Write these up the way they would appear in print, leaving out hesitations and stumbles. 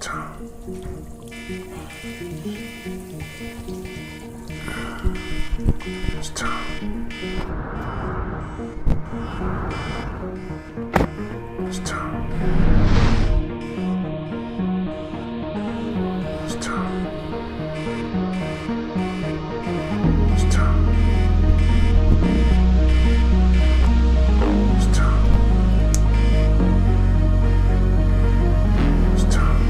time. It's time. It's time. It's time. It's time. It's time. It's time.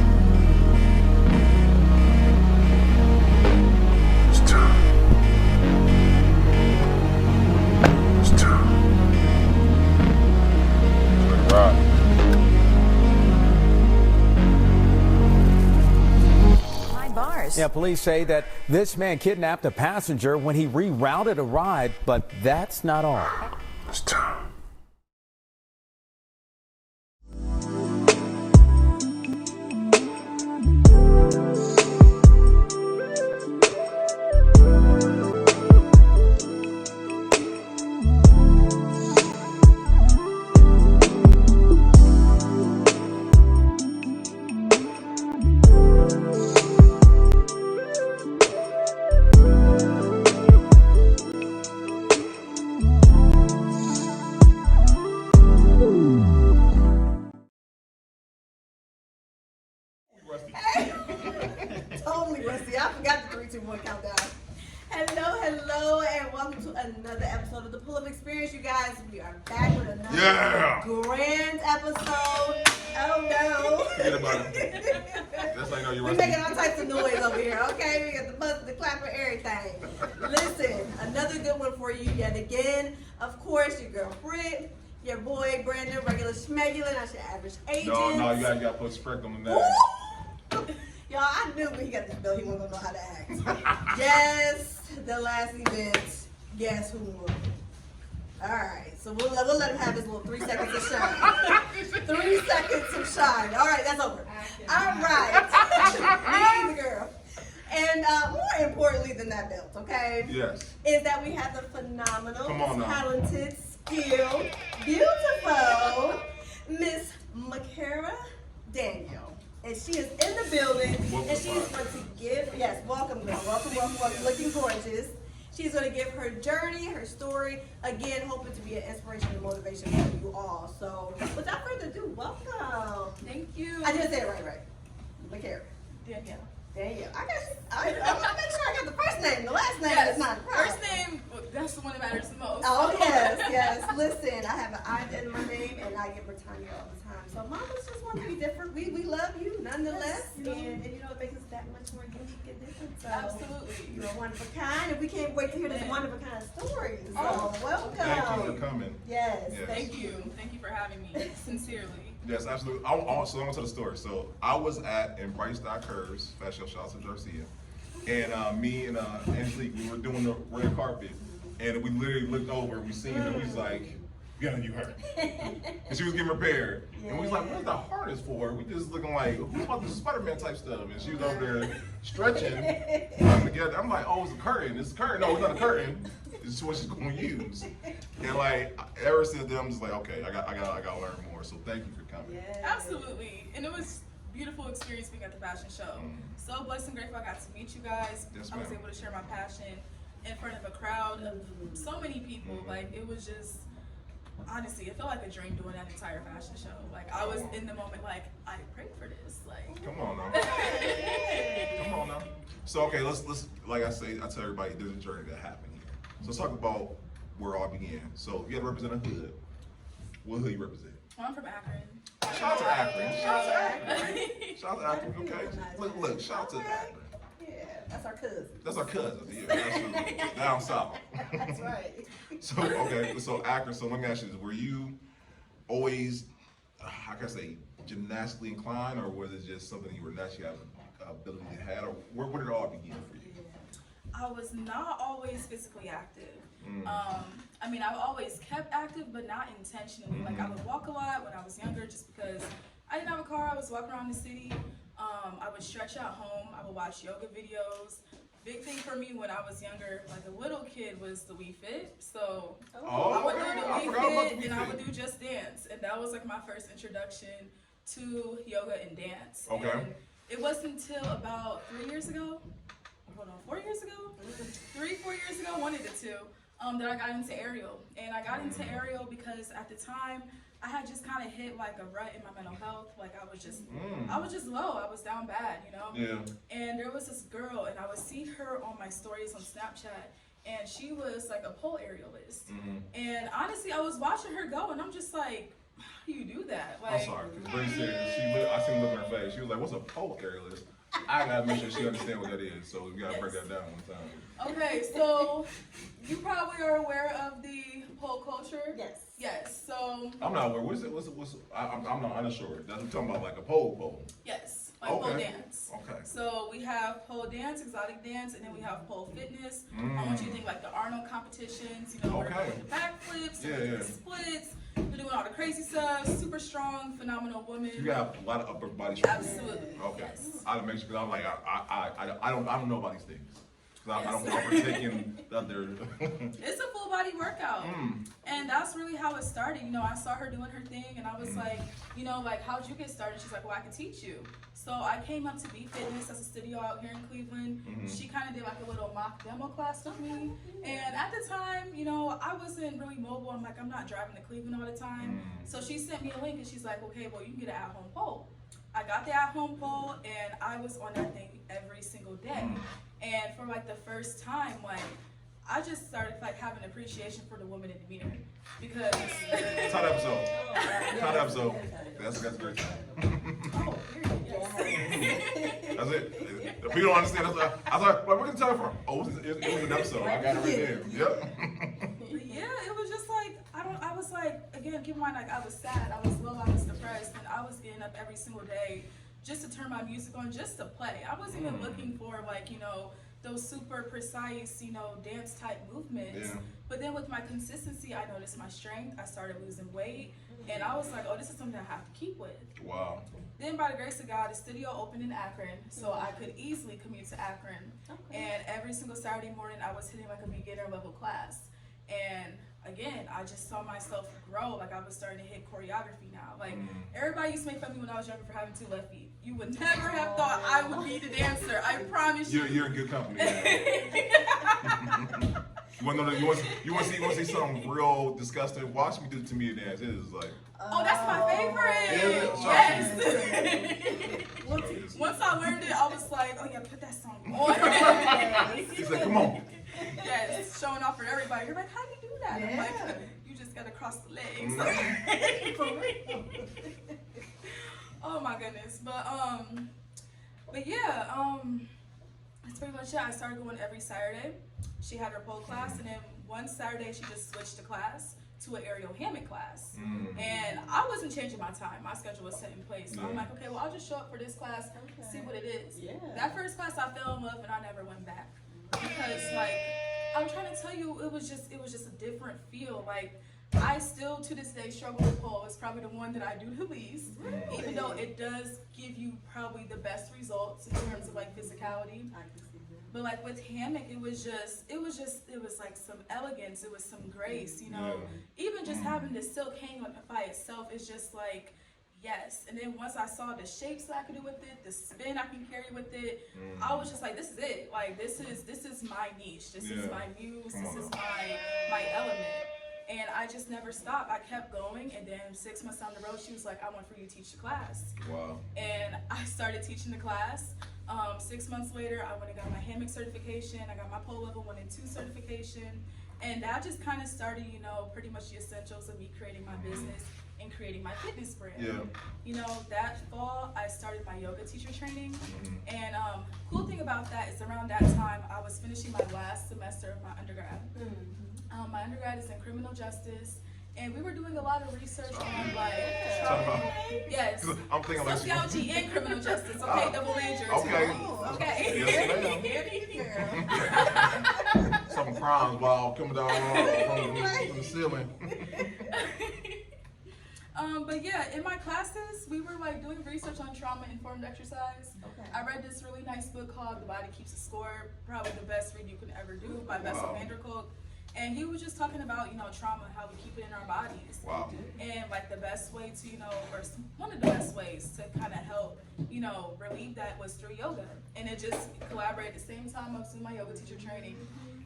It's time. It's time. Let's rock. Yeah, police say that this man kidnapped a passenger when he rerouted a ride, but that's not all. It's time. Totally rusty. I forgot the 3, 2, 1 countdown. Hello, and welcome to another episode of the Pull-Up Experience, you guys. We are back with another grand episode. Oh no. Forget about it. That's how you know you're We're rusty. making all types of noise over here, okay? We got the buzz, the clap, and everything. Listen, another good one for you yet again. Of course, your girl Britt, your boy Brandon, regular schmegular, not your average agent. No, you gotta put sprinkle on that. Y'all, I knew when he got this bill, he wasn't gonna know how to act. Yes, the last event, guess who won? Alright, so we'll let him have his little 3 seconds of shine. 3 seconds of shine. Alright, that's over. Alright. Me and the girl. And more importantly than that belt, okay? Yes. Is that we have the phenomenal, Come on now. talented, skilled, beautiful Miss Macara Danielle. And she is in the building, and she is going to give, yes, welcome girl, welcome, looking gorgeous. She's going to give her journey, her story, again, hoping to be an inspiration and motivation for you all. So, without further ado, welcome. Thank you. I did say it right. Macara. Danielle. Danielle. I'm not making sure I got the first name. The last name Yes. is not a problem. First name, that's the one that matters the most. Oh, yes. Listen, I have an I in my name, and I get Britannia all the time. So mamas just want to be different. We love you nonetheless. Yes, and you know, it makes us that much more unique and different. So Absolutely. you're one of a kind, and we can't wait to hear this one of a kind story. So Oh, welcome. Thank you for coming. Yes. Yes. Thank you. Thank you for having me, sincerely. Yes, absolutely. So I'm gonna tell the story. So I was in Bryce Curves Fashion Show, shout out to Garcia, and me and Angelique, we were doing the red carpet, and we literally looked over, we seen her, we was like, "We gotta do her," and she was getting repaired, and we was like, "What's the harness for?" We just looking like, "Who's about the Spider-Man type stuff?" And she was over there stretching, putting together. I'm like, "Oh, it's a curtain. It's a curtain. No, it's not a curtain. This is what she's gonna use." And like, ever since then, I'm just like, "Okay, I gotta learn more." So thank you for coming. Yes. Absolutely. And it was a beautiful experience being at the fashion show. So blessed and grateful I got to meet you guys. Yes, I was ma'am. able to share my passion in front of a crowd of so many people. Like, it was just, honestly, it felt like a dream doing that entire fashion show. Like, I was in the moment like, I prayed for this. Like, Come on now. Come on now. So okay, let's like I say, I tell everybody there's a journey that happened here. So let's talk about where it all began. So you had to represent a hood. What hood you represent? I'm from Akron. Shout out to Akron. Shout out to Akron. Shout out to Akron. Okay. Look. Shout out to Akron. Yeah, that's our cousin. That's our cousin. Yeah, absolutely. Down south. That's right. So okay, so Akron. So let me ask you this: were you always, how can I say, gymnastically inclined, or was it just something you were naturally have ability to have, or where did it all begin for you? I was not always physically active. I mean, I've always kept active, but not intentionally. Like, I would walk a lot when I was younger just because I didn't have a car. I was walking around the city. I would stretch at home. I would watch yoga videos. Big thing for me when I was younger, like a little kid, was the Wii Fit. So I would do the Wii Fit, and I would do Just Dance. And that was like my first introduction to yoga and dance. Okay. And it wasn't until about 3 years ago, hold on, 4 years ago? 3, 4 years ago, one of the two, that I got into aerial. And I got into aerial because at the time, I had just kind of hit like a rut in my mental health. Like I was just low. I was down bad, you know? Yeah. And there was this girl, and I would see her on my stories on Snapchat, and she was like a pole aerialist. And honestly, I was watching her go, and I'm just like, how do you do that? Like, I'm sorry, because Bree said, I seen the look in her face. She was like, what's a pole aerialist? I gotta make sure she understands what that is, so we gotta break that down one time. Okay, so you probably are aware of the pole culture? Yes. Yes, so. I'm not aware. I'm not unsure. That's what I'm talking about, like a pole. Yes, like pole dance. Okay. So we have pole dance, exotic dance, and then we have pole fitness. I want you to think like the Arnold competitions, you know, where they're doing the backflips, the splits, they're doing all the crazy stuff, super strong, phenomenal woman. You got a lot of upper body strength. Absolutely. Okay. Yes. I make sure, because I'm like, I don't know about these things. Because I don't want to partake in the other. It's a full body workout. And that's really how it started. You know, I saw her doing her thing, and I was like, you know, like, how'd you get started? She's like, well, I can teach you. So I came up to Be Fitness as a studio out here in Cleveland. She kind of did like a little mock demo class with me. And at the time, you know, I wasn't really mobile. I'm like, I'm not driving to Cleveland all the time. So she sent me a link, and she's like, okay, well, you can get an at-home pole. I got the at-home pole, and I was on that thing every single day. And for like the first time, like, I just started like having appreciation for the woman in the mirror, because Top episode. Top episode. That's a great time. oh, yes. That's it. If people don't understand, that's what I was like, where can you tell it from? Oh, it was an episode. I got it right there. Yep. Yeah, it was just like, I was like, again, keep in mind, like, I was sad, I was low, I was depressed, and I was getting up every single day just to turn my music on, just to play. I wasn't even looking for, like, you know, those super precise, you know, dance type movements. But then with my consistency, I noticed my strength. I started losing weight, and I was like, oh, this is something I have to keep with. Wow. Then by the grace of God, the studio opened in Akron, so I could easily commute to Akron. And every single Saturday morning, I was hitting like a beginner level class. And again, I just saw myself grow. Like, I was starting to hit choreography now. Like, everybody used to make fun of me when I was younger for having 2 left feet. You would never have thought I would be the dancer. I promise you. You're in good company. You want to see something real disgusting? Watch me do the Tamia dance. It is like. Oh, that's my favorite. Yes. Once I learned it, I was like, oh yeah, put that song on. He's like, come on. Yes, showing off for everybody. You're like, how do you do that? I'm like, you just gotta cross the legs. Oh my goodness. But yeah, that's pretty much it. I started going every Saturday. She had her pole class, and then one Saturday she just switched the class to an aerial hammock class. And I wasn't changing my time. My schedule was set in place. So I'm like, okay, well, I'll just show up for this class, see what it is. That first class, I fell in love, and I never went back. Because, like, I'm trying to tell you, it was just a different feel. Like, I still to this day struggle with pole. It's probably the one that I do the least, even though it does give you probably the best results in terms of like physicality. But like with hammock, it was like some elegance, it was some grace, you know. Even just having the silk hang by itself is just like, yes. And then once I saw the shapes that I could do with it, the spin I can carry with it, I was just like, this is it. Like, this is my niche. This is my muse. This is my element. And I just never stopped. I kept going, and then 6 months down the road, she was like, I want for you to teach the class. Wow. And I started teaching the class. 6 months later, I went and got my hammock certification. I got my pole level 1 and 2 certification. And that just kind of started, you know, pretty much the essentials of me creating my business and creating my fitness brand. You know, that fall, I started my yoga teacher training. And cool thing about that is around that time, I was finishing my last semester of my undergrad. My undergrad is in criminal justice, and we were doing a lot of research on like trauma. Yes, I'm thinking like sociology and criminal justice. Okay, double major. Okay. Okay. Yes, ma'am. Some crimes while coming down from the ceiling. But yeah, in my classes, we were like doing research on trauma-informed exercise. I read this really nice book called The Body Keeps a Score, probably the best read you can ever do by Bessel van der Kolk. And he was just talking about, you know, trauma, how we keep it in our bodies. And like the best way to, you know, or one of the best ways to kind of help, you know, relieve that was through yoga. And it just collaborated at the same time I was doing my yoga teacher training.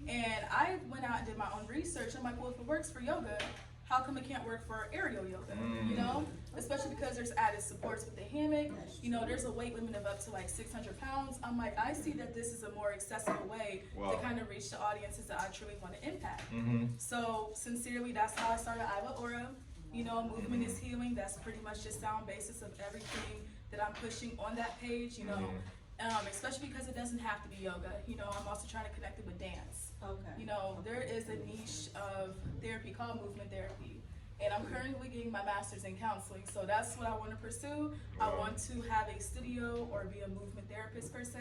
And I went out and did my own research. I'm like, well, if it works for yoga, how come it can't work for aerial yoga, you know? Especially because there's added supports with the hammock. You know, there's a weight limit of up to like 600 pounds. I'm like, I see that this is a more accessible way to kind of reach the audiences that I truly want to impact. So sincerely, that's how I started Iva Aura. You know, movement is healing. That's pretty much the sound basis of everything that I'm pushing on that page, you know. Especially because it doesn't have to be yoga. You know, I'm also trying to connect it with dance. Okay. You know, there is a niche of therapy called movement therapy. And I'm currently getting my master's in counseling, so that's what I want to pursue. I want to have a studio or be a movement therapist per se.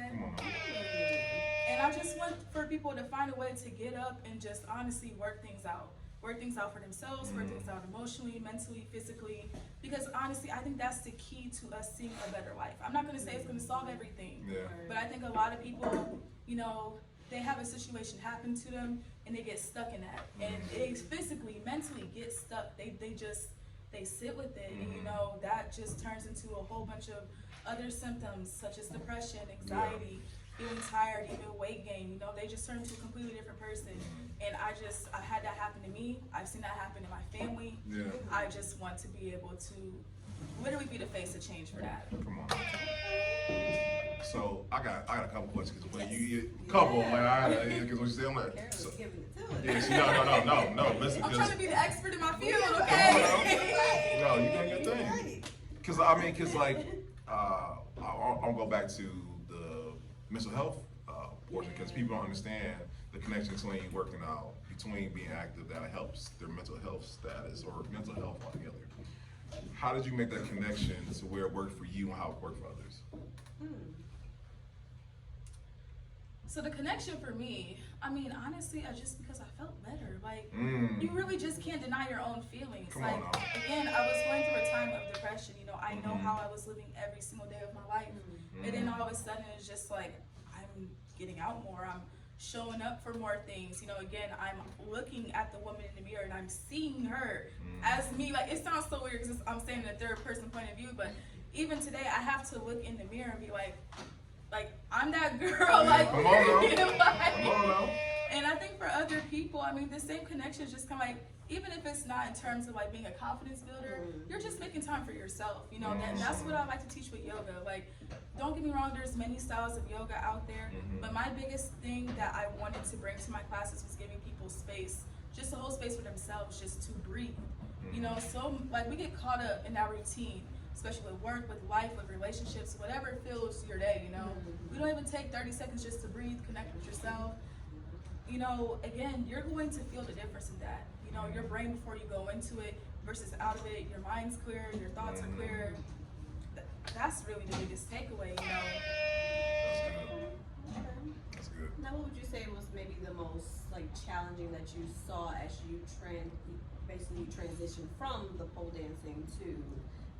And I just want for people to find a way to get up and just honestly work things out. Work things out for themselves, work things out emotionally, mentally, physically. Because honestly, I think that's the key to us seeing a better life. I'm not going to say it's going to solve everything, but I think a lot of people, you know, they have a situation happen to them and they get stuck in that. And they physically, mentally get stuck. They sit with it, and you know, that just turns into a whole bunch of other symptoms such as depression, anxiety, feeling tired, even weight gain. You know, they just turn into a completely different person. And I had that happen to me. I've seen that happen in my family. I just want to be able to literally be the face of change for that. Come on. So I got a couple questions because when you couple, because when you say I'm like, so, no, listen. I'm trying to be the expert in my field, okay? No, you doing your thing. Because like, I'll go back to the mental health portion because people don't understand the connection between working out, between being active, that helps their mental health status or mental health altogether. How did you make that connection to where it worked for you and how it worked for others? So the connection for me, I mean, honestly, just because I felt better. Like, you really just can't deny your own feelings. Come like, on now. again, I was going through a time of depression. You know, I know how I was living every single day of my life. And then all of a sudden, it's just like, I'm getting out more. I'm showing up for more things. You know, again, I'm looking at the woman in the mirror and I'm seeing her as me. Like, it sounds so weird because I'm saying in a third person point of view, but even today, I have to look in the mirror and be like, I'm that girl. Like, come on now. And I think for other people, I mean, the same connection is just kind of like, even if it's not in terms of like being a confidence builder, you're just making time for yourself. You know, that's what I like to teach with yoga. Like, don't get me wrong, there's many styles of yoga out there, but my biggest thing that I wanted to bring to my classes was giving people space, just a whole space for themselves, just to breathe. You know, so like we get caught up in that routine, especially with work, with life, with relationships, whatever fills your day, you know. We don't even take 30 seconds just to breathe, connect with yourself. You know, again, you're going to feel the difference in that. You know, your brain before you go into it versus out of it, your mind's clear, your thoughts are clear. That's really the biggest takeaway, you know. That's good. Now, what would you say was maybe the most like challenging that you saw as you basically transitioned from the pole dancing to,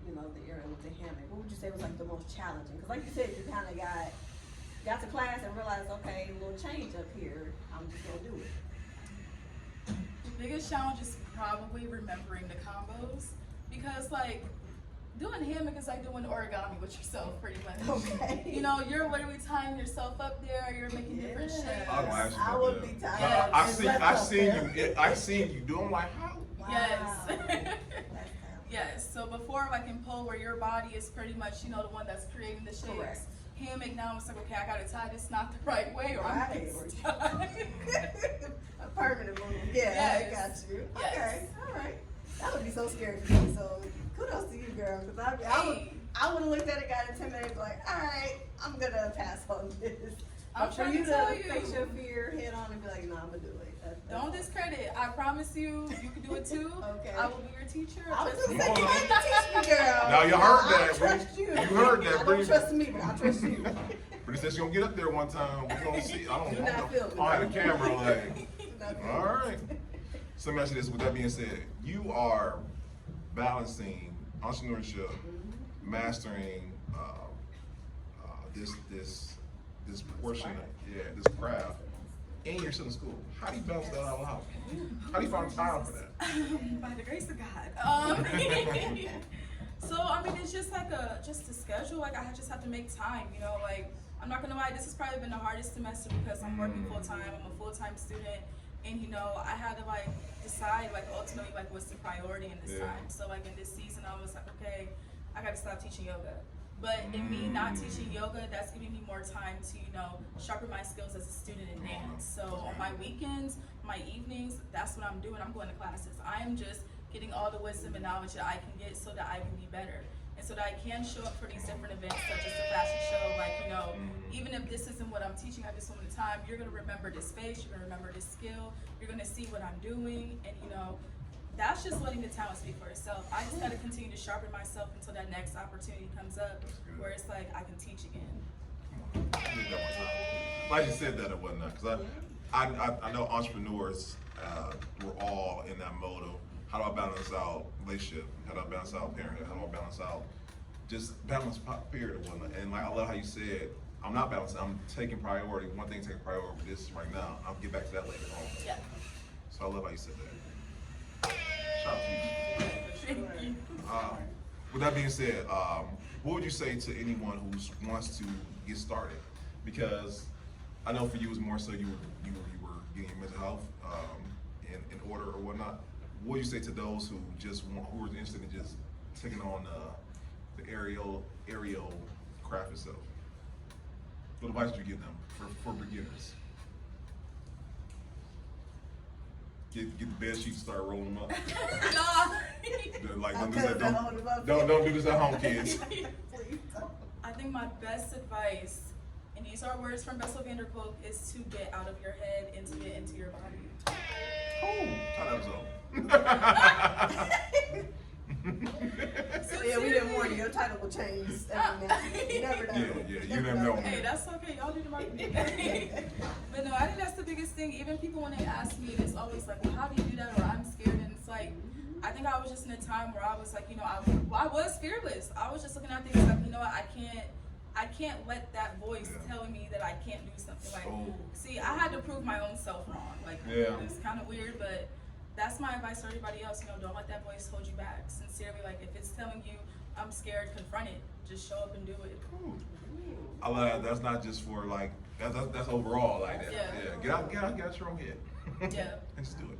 you know, the area with the hammock? What would you say was like the most challenging? Because like you said, you kind of got to class and realized, okay, a little change up here. I'm just gonna do it. The biggest challenge is probably remembering the combos, because like doing hammock is like doing origami with yourself, pretty much. Okay. You know, you're literally tying yourself up there. You're making different shapes. I would be tired. I seen you do. I'm like, how? Wow. Yes. Yes. So before, like in pole, where your body is pretty much, you know, the one that's creating the shapes. Correct. Hammock, now I'm like, okay, I gotta tie this knot the right way, or I'm a permanent move. Yeah, yes. I got you. Yes. Okay, all right. That would be so scary for me. So kudos to you, girl. Because I would have looked at it, got intimidated, like, all right, I'm gonna pass on this. I'm trying to tell you. Face your fear head on and be like, nah, I'm gonna do it. Don't discredit it. I promise you, you can do it too. Okay. I will be your teacher. I was Trust just me. saying, you have to teach me, girl. Now you heard I that. trust you. You heard that. I don't trust me, but I trust you. But it says she's gonna get up there one time. We're gonna see. I don't Do know. not film me. I had a camera like. All right. So let me ask you this. With that being said, you are balancing entrepreneurship, mastering this portion of this craft, and you're still in school. How do you balance that all out? How do you find time for that? By the grace of God. So I mean, it's just like just a schedule. Like I just have to make time. You know, like I'm not gonna lie, this has probably been the hardest semester because I'm working full time. I'm a full-time student, and you know, I had to like decide like ultimately like what's the priority in this time. So like in this season, I was like, okay, I got to stop teaching yoga. But in me not teaching yoga, that's giving me more time to, you know, sharpen my skills as a student in dance. So on my weekends, my evenings, that's what I'm doing. I'm going to classes. I am just getting all the wisdom and knowledge that I can get so that I can be better. And so that I can show up for these different events, such as the fashion show. Like, you know, even if this isn't what I'm teaching at this moment in time, you're going to remember this face, you're going to remember this skill, you're going to see what I'm doing, and, you know, that's just letting the talent speak for itself. I just got to continue to sharpen myself until that next opportunity comes up where it's like I can teach again. Like you said that or whatnot, because I know entrepreneurs, we're all in that mode of how do I balance out relationship, how do I balance out parenthood, how do I balance out just balance period or whatnot. And like I love how you said, I'm not balancing, I'm taking priority, one thing taking priority over this right now. I'll get back to that later on. Yeah. So I love how you said that. Shout out to you. Thank you. With that being said, what would you say to anyone who wants to get started? Because I know for you it's more so you were getting your mental health in order or whatnot. What would you say to those who who are interested in just taking on the aerial craft itself? What advice would you give them for beginners? Get the bed sheets, start rolling them up. Like don't do that. Don't do this at home, kids. I think my best advice, and these are words from Bessel van der Kolk, is to get out of your head and to get into your body. So yeah, we didn't warn you. Your title will change every minute. You never know. Yeah, you never know. Hey, that's okay. Y'all do the right thing. But no, I think that's the biggest thing. Even people when they ask me, it's always like, well, how do you do that? Or I'm scared. And it's like, I think I was just in a time where I was like, you know, I was fearless. I was just looking at things like, you know what, I can't let that voice telling me that I can't do something. Like, see, I had to prove my own self wrong. Like, it's kind of weird, but that's my advice to everybody else. You know, don't let that voice hold you back. Sincerely, like if it's telling you I'm scared, confront it. Just show up and do it. I love that. That's not just for like that's overall like that. Yeah. Get out your own head. Yeah. And just do it.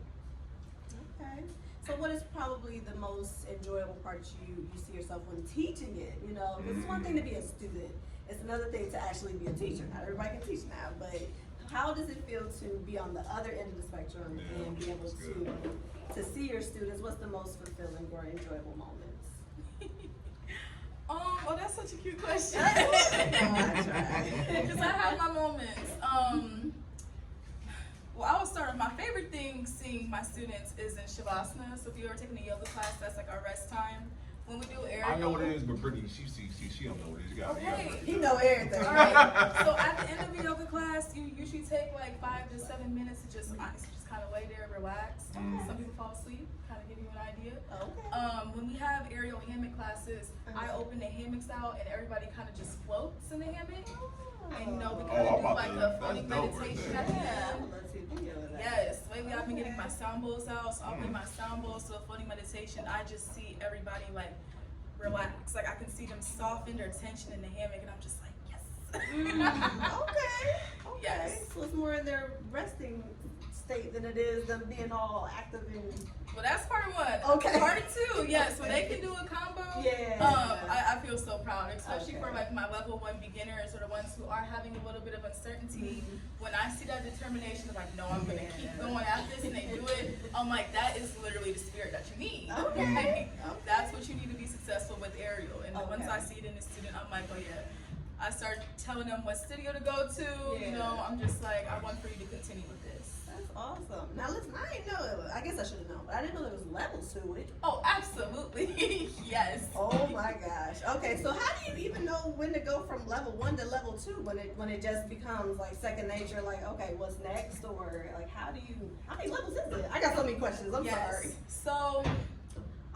Okay. So what is probably the most enjoyable part you see yourself when teaching it? You know, it's one thing to be a student. It's another thing to actually be a teacher. Not everybody can teach now, but how does it feel to be on the other end of the spectrum and be able to see your students? What's the most fulfilling or enjoyable moments? Oh, that's such a cute question. Because I have my moments. Well, I would start with my favorite thing seeing my students is in Shavasana. So if you ever taken a yoga class, that's like our rest time. When we do aerial. I know what it is, but Brittany, she don't know what it is. You gotta He know everything. All right. So at the end of a yoga class, you usually take like 5 to 7 minutes to just honestly just kind of lay there, relax. Some people fall asleep, kind of give you an idea. Okay. When we have aerial hammock classes, I open the hammocks out and everybody kind of just floats in the hammock. And you know, we kind of do like a floating meditation at the end. Yes, lately I've been getting my sound bowls out, so I'll play my sound bowls to a floating meditation. I just see everybody like relax, like I can see them soften their tension in the hammock, and I'm just like, yes. Okay. Yes. So it's more in their resting state than it is them being all active and. Well, that's part one. Okay. Part two, yes, when they can do a combo. I feel so proud, especially for like my level 1 beginners or the ones who are having a little bit of uncertainty. When I see that determination of like, no, I'm gonna keep going at this, and they do it, I'm like, that is literally the spirit that you need. Okay. That's what you need to be successful with aerial. And once I see it in the student, I'm like, oh yeah. I start telling them what studio to go to. You know, I'm just like, I want for you to continue with this. That's awesome. Now listen, I didn't know. I guess I should have known, but I didn't know there was levels to it. Oh, absolutely. Yes. Oh my gosh. Okay, so how do you even know when to go from level 1 to level 2 when it just becomes like second nature? Like, okay, what's next, or like how many levels is it? I got so many questions. I'm sorry. So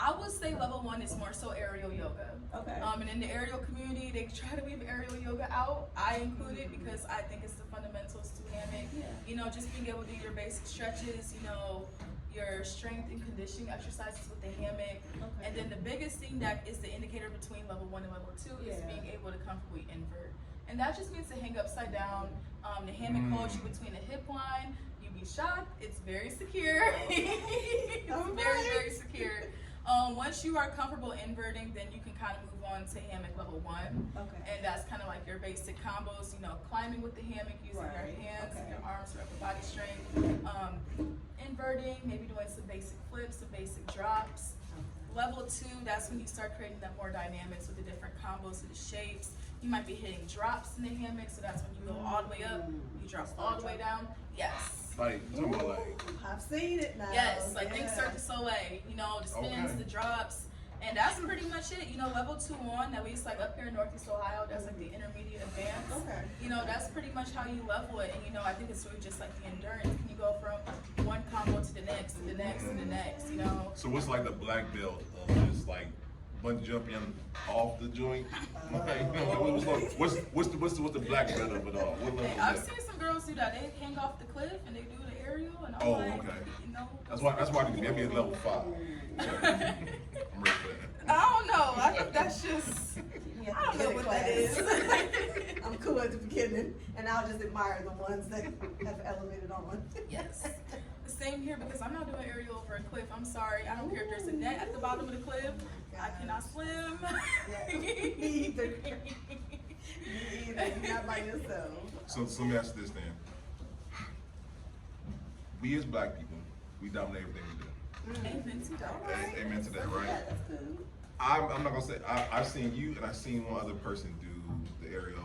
I would say level 1 is more so aerial yoga. Okay. And in the aerial community, they try to leave aerial yoga out. I include it because I think it's the fundamentals to hammock. Yeah. You know, just being able to do your basic stretches, you know, your strength and conditioning exercises with the hammock. Okay. And then the biggest thing that is the indicator between level 1 and level 2 is Yeah. being able to comfortably invert. And that just means to hang upside down. The hammock holds you between the hip line. You'd be shocked. It's very secure. It's very, very secure. Once you are comfortable inverting, then you can kind of move on to hammock level 1. Okay. And that's kind of like your basic combos, you know, climbing with the hammock, using your hands and your arms for upper body strength. Inverting, maybe doing some basic flips, some basic drops. Level 2, that's when you start creating that more dynamics with the different combos and the shapes. You might be hitting drops in the hammock, so that's when you go all the way up, you drop all the way down. Yes. Like, talking about like, I've seen it now. Yes, like think Cirque du Soleil, you know, the spins, the drops, and that's pretty much it. You know, level 2 on, at least like up here in Northeast Ohio, that's like the intermediate advanced. Okay. You know, that's pretty much how you level it, and you know, I think it's really just like the endurance. Can you go from one combo to the next, to the next, to the next, you know? so what's like the black belt of just like bungee jumping off the joint? Like, what's the black belt of it all? What level is I've that? seen some girls do that. They hang off the cliff and they do the aerial, and I'm Oh, like, okay. you know. That's why I can be at level 5. So, I'm ready for that. I don't know. I think that's just. I don't know what that is. I'm cool at the beginning, and I'll just admire the ones that have elevated on. Yes. The same here, because I'm not doing aerial over a cliff. I'm sorry. I don't care if there's a net at the bottom of the cliff. I cannot swim. Yeah. Me either. Me either. You're not by yourself. So let me ask you this then. We as black people, we dominate everything we do. Amen to that. Amen to that, Yeah, right? that's good. I'm not gonna say I've seen you and I've seen one other person do the aerial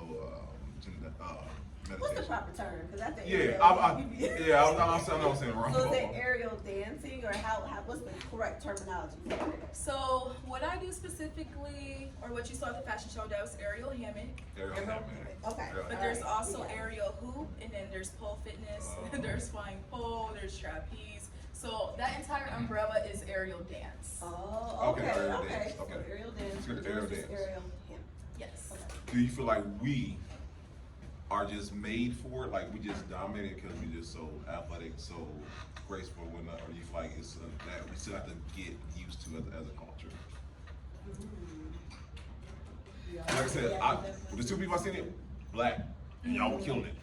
What's the meditation. proper term? Because that's the Yeah, aerial. I'm not saying it wrong. So is it aerial dancing, or how what's the correct terminology for it? So what I do specifically, or what you saw at the fashion show, that was aerial hammock. Aerial hammock. Okay. But there's Alright, also yeah. aerial hoop, and then there's pole fitness, there's flying pole, there's trapeze. So that entire umbrella is aerial dance. Oh, okay, Okay, aerial okay. dance, So okay. aerial dance. Good, aerial versus dance. Aerial, yeah. Yes. Do you feel like we are just made for it? Like we just dominate because we're just so athletic, so graceful, or whatnot? Or do you feel like it's that we still have to get used to as a culture? Yeah. Like I said, Yeah, the 2 people I seen it, black, and y'all were killing it.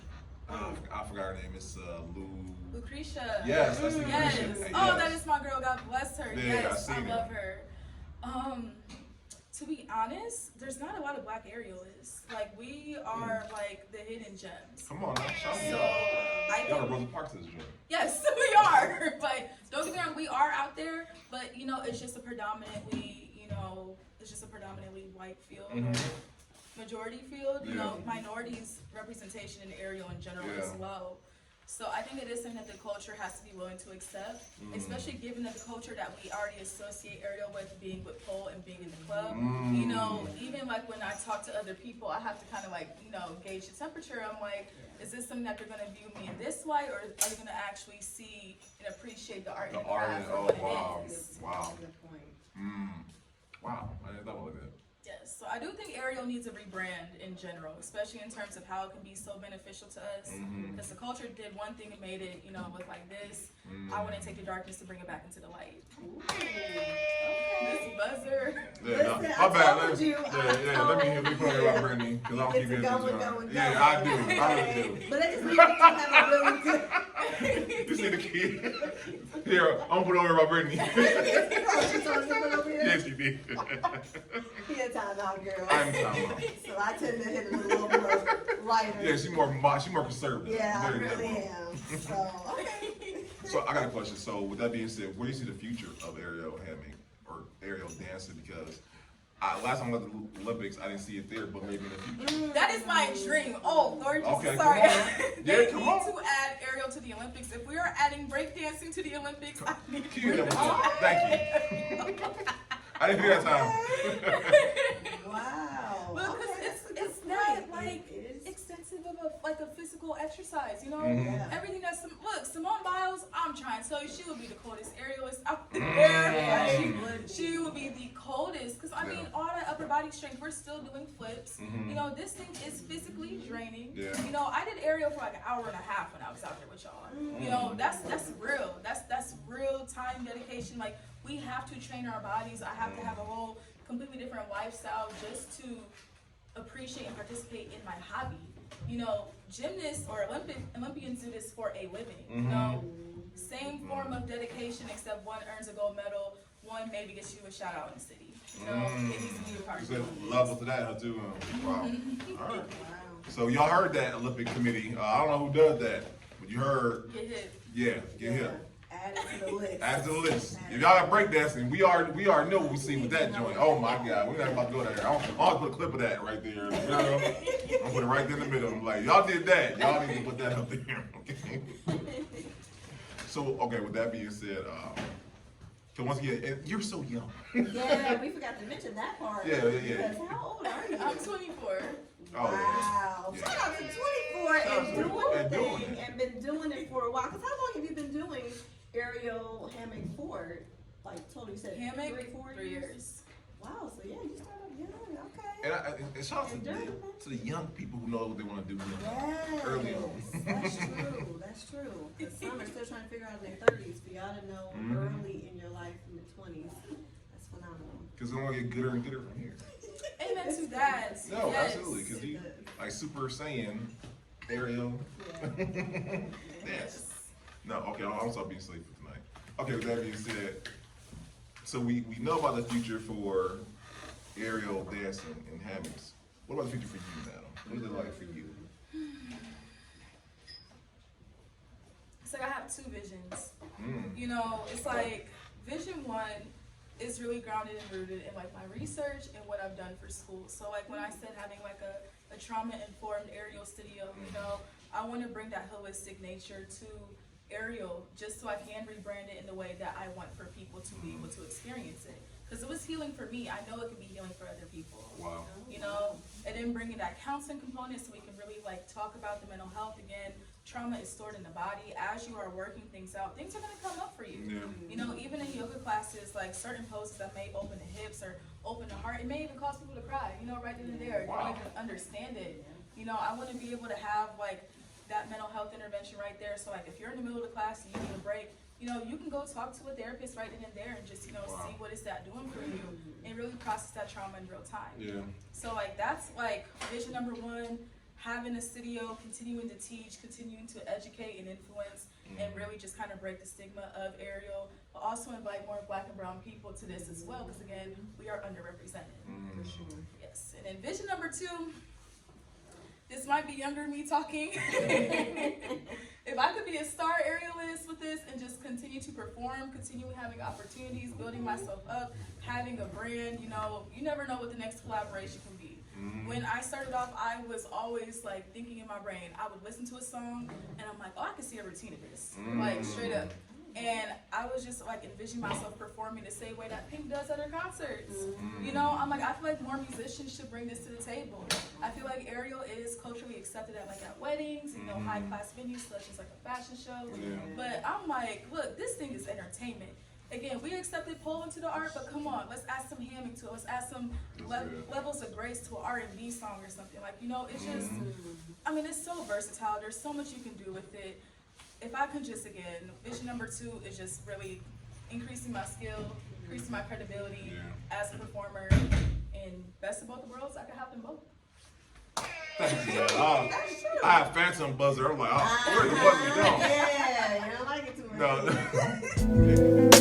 I forgot her name. It's Lou. Lucretia. Yes, that's Yes. Lucretia. Oh, Yes. that is my girl. God bless her. Yeah, Yes, I I seen love it. her. To be honest, there's not a lot of black aerialists. Like we are like the hidden gems. Come on now, shout me So out. I Y'all are think, Rosa Parks to this joint. yes, we are. But don't get me wrong, we are out there. But you know, it's just a predominantly, you know, it's just a predominantly white field. Majority field, you know, minorities representation in aerial in general as well. So I think it is something that the culture has to be willing to accept, especially given that the culture that we already associate aerial with being with pole and being in the club. You know, even like when I talk to other people, I have to kind of like, you know, gauge the temperature. I'm like, is this something that they're going to view me in this light, or are they going to actually see and appreciate the art and the craft for what it is? Wow. Good point. Wow, I didn't know about that. Yes, so I do think aerial needs a rebrand in general, especially in terms of how it can be so beneficial to us. Because the culture did one thing and made it, you know, look like this. I want to take the darkness to bring it back into the light. This buzzer. Yeah, Listen, my I bad. told you, Let me put it about Brittany, because I don't keep It's getting going. Yeah, I do. But that just means that you have a really good. You see the kid? Here, I'm gonna put it over about Brittany. Yes, you did. He had time out, girl. I'm talking about. So I tend to hit it a little more lighter. Yeah, she's more conservative. Yeah, I Very really good. am. So, okay. So I got a question. So with that being said, where do you see the future of aerial hammock or aerial dancing? Because last time I went to the Olympics, I didn't see it there, but maybe in the future. That is my dream. Oh, Lord Jesus, Okay, sorry. come on. They Yeah, come need on. to add aerial to the Olympics. If we are adding breakdancing to the Olympics, I need to Cue bring them it up. on. Thank you. I didn't hear that time. Wow. Well, because Okay, it's that's not great. like It is. extensive of a physical exercise, you know? Yeah. Everything that's, look, Simone Biles, I'm trying to tell you, she would be the coldest aerialist out there. Yeah, She would be the coldest. Because, I mean, all that upper body strength, we're still doing flips. You know, this thing is physically draining. Yeah. You know, I did aerial for like an hour and a half when I was out there with y'all. You know, that's real. That's real time dedication. Like, we have to train our bodies. I have to have a whole completely different lifestyle just to appreciate and participate in my hobby. You know, gymnasts or Olympians do this for a living. You know, same form of dedication, except one earns a gold medal, one maybe gets you a shout out in the city. You know, it needs to be a part You of said it. level to that, too. Wow. All right. Wow. So y'all heard that, Olympic Committee. I don't know who does that, but you heard. Get hit. Yeah, get hit. Add it to the list. Add it to the list. If y'all got breakdancing, we already know what we see with that joint. Oh my God, we're not about to go there. I'll put a clip of that right there. I'm gonna put it right there in the middle. I'm like, y'all did that. Y'all need to put that up there. Okay. So, okay, with that being said, so once again, and you're so young. Yeah, we forgot to mention that part. Yeah. Because how old are you? I'm 24. Oh, Wow. yeah. Shout out to 24 Shout out and to doing 24 the and doing thing it. and been doing it for a while. Because how long have you been doing aerial hammock for? Like, totally you said Hammock, 3 years. Wow, so yeah, you started young, okay. And shout out to the young people who know what they want to do Yes, early on. that's true, that's true. Because some are still trying to figure out in their 30s, for y'all to know early in your life in the 20s. That's phenomenal. Because it's going to get gooder and gooder from here. Amen to that. No, Yes. absolutely. Because you, like Super Saiyan, Ariel. Yes. No, okay, I'll stop being silly for tonight. Okay, with that being said, so we know about the future for aerial dancing and hammocks. What about the future for you, madam? What is it like for you? It's like I have two visions. You know, it's like vision one is really grounded and rooted in like my research and what I've done for school. So like when I said having like a trauma-informed aerial studio, you know, I want to bring that holistic nature to aerial just so I can rebrand it in the way that I want for people to be able to experience it. Because it was healing for me. I know it can be healing for other people. Wow. You know, and then bringing that counseling component so we can really like talk about the mental health again. Trauma is stored in the body. As you are working things out, things are going to come up for you. Yeah. You know, even in yoga classes, like certain poses that may open the hips or open the heart, it may even cause people to cry, you know, right then and there. Wow. They don't even understand it. You know, I want to be able to have like that mental health intervention right there. So like if you're in the middle of the class and you need a break, you know, you can go talk to a therapist right then and there and just, you know, see what is that doing for you and really process that trauma in real time. Yeah. So like that's like vision number one, having a studio, continuing to teach, continuing to educate and influence and really just kind of break the stigma of aerial, but also invite more Black and brown people to this as well, because again, we are underrepresented. For sure. Yes, and then vision number two, this might be younger me talking. If I could be a star aerialist with this and just continue to perform, continue having opportunities, building myself up, having a brand, you know, you never know what the next collaboration can be. When I started off, I was always like thinking in my brain, I would listen to a song and I'm like, oh, I can see a routine of this, like straight up. And I was just like envisioning myself performing the same way that Pink does at her concerts. You know, I'm like, I feel like more musicians should bring this to the table. I feel like aerial is culturally accepted at like at weddings, you know, high class venues such as like a fashion show. Yeah. But I'm like, look, this thing is entertainment. Again, we accepted pole into the art, but come on, let's add some hammock to it. Let's add some levels of grace to an R&B song or something. Like, you know, it's just, I mean, it's so versatile. There's so much you can do with it. If I could just, again, vision number two is just really increasing my skill, increasing my credibility as a performer, and best of both worlds, I could have them both. Thank you, man. I have phantom buzzer. I'm like, oh, where's the buzzer going? Yeah, you don't like it too much. No.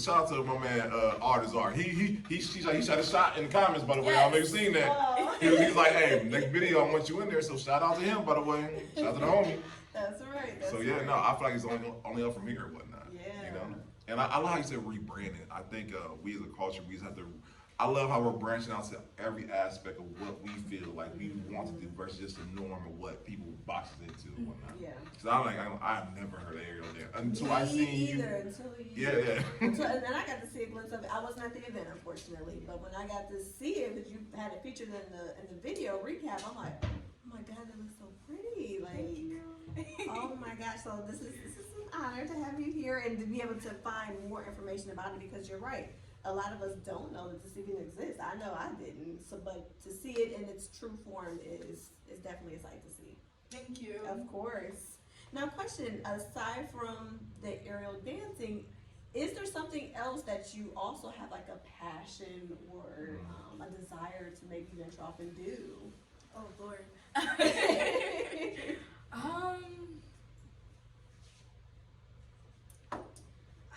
shout out to my man, Artist Art. He shot a shot in the comments, by the way. Y'all may have seen that. Oh. He's like, hey, next video I want you in there, so shout out to him, by the way. Shout out to the homie. That's right. That's So yeah, right. no, I feel like it's only up from here and whatnot. Yeah. You know? And I like how you said rebranding. I think we as a culture, we just have to, I love how we're branching out to every aspect of what we feel like we want to do versus just the norm of what people box it into and whatnot. Yeah. Cause I've never heard of Ariel there until I Me seen you. either, until you. Yeah. And then I got to see a glimpse of it. I wasn't at the event, unfortunately, but when I got to see it, because you had it featured in the video recap, I'm like, oh my God, that looks so pretty. Like, oh my gosh. So this is an honor to have you here and to be able to find more information about it, because you're right. A lot of us don't know that this even exists. I know I didn't. So, but to see it in its true form is definitely a sight to see. Thank you. Of course. Now, question, aside from the aerial dancing, is there something else that you also have like a passion or a desire to maybe venture off and do? Oh Lord.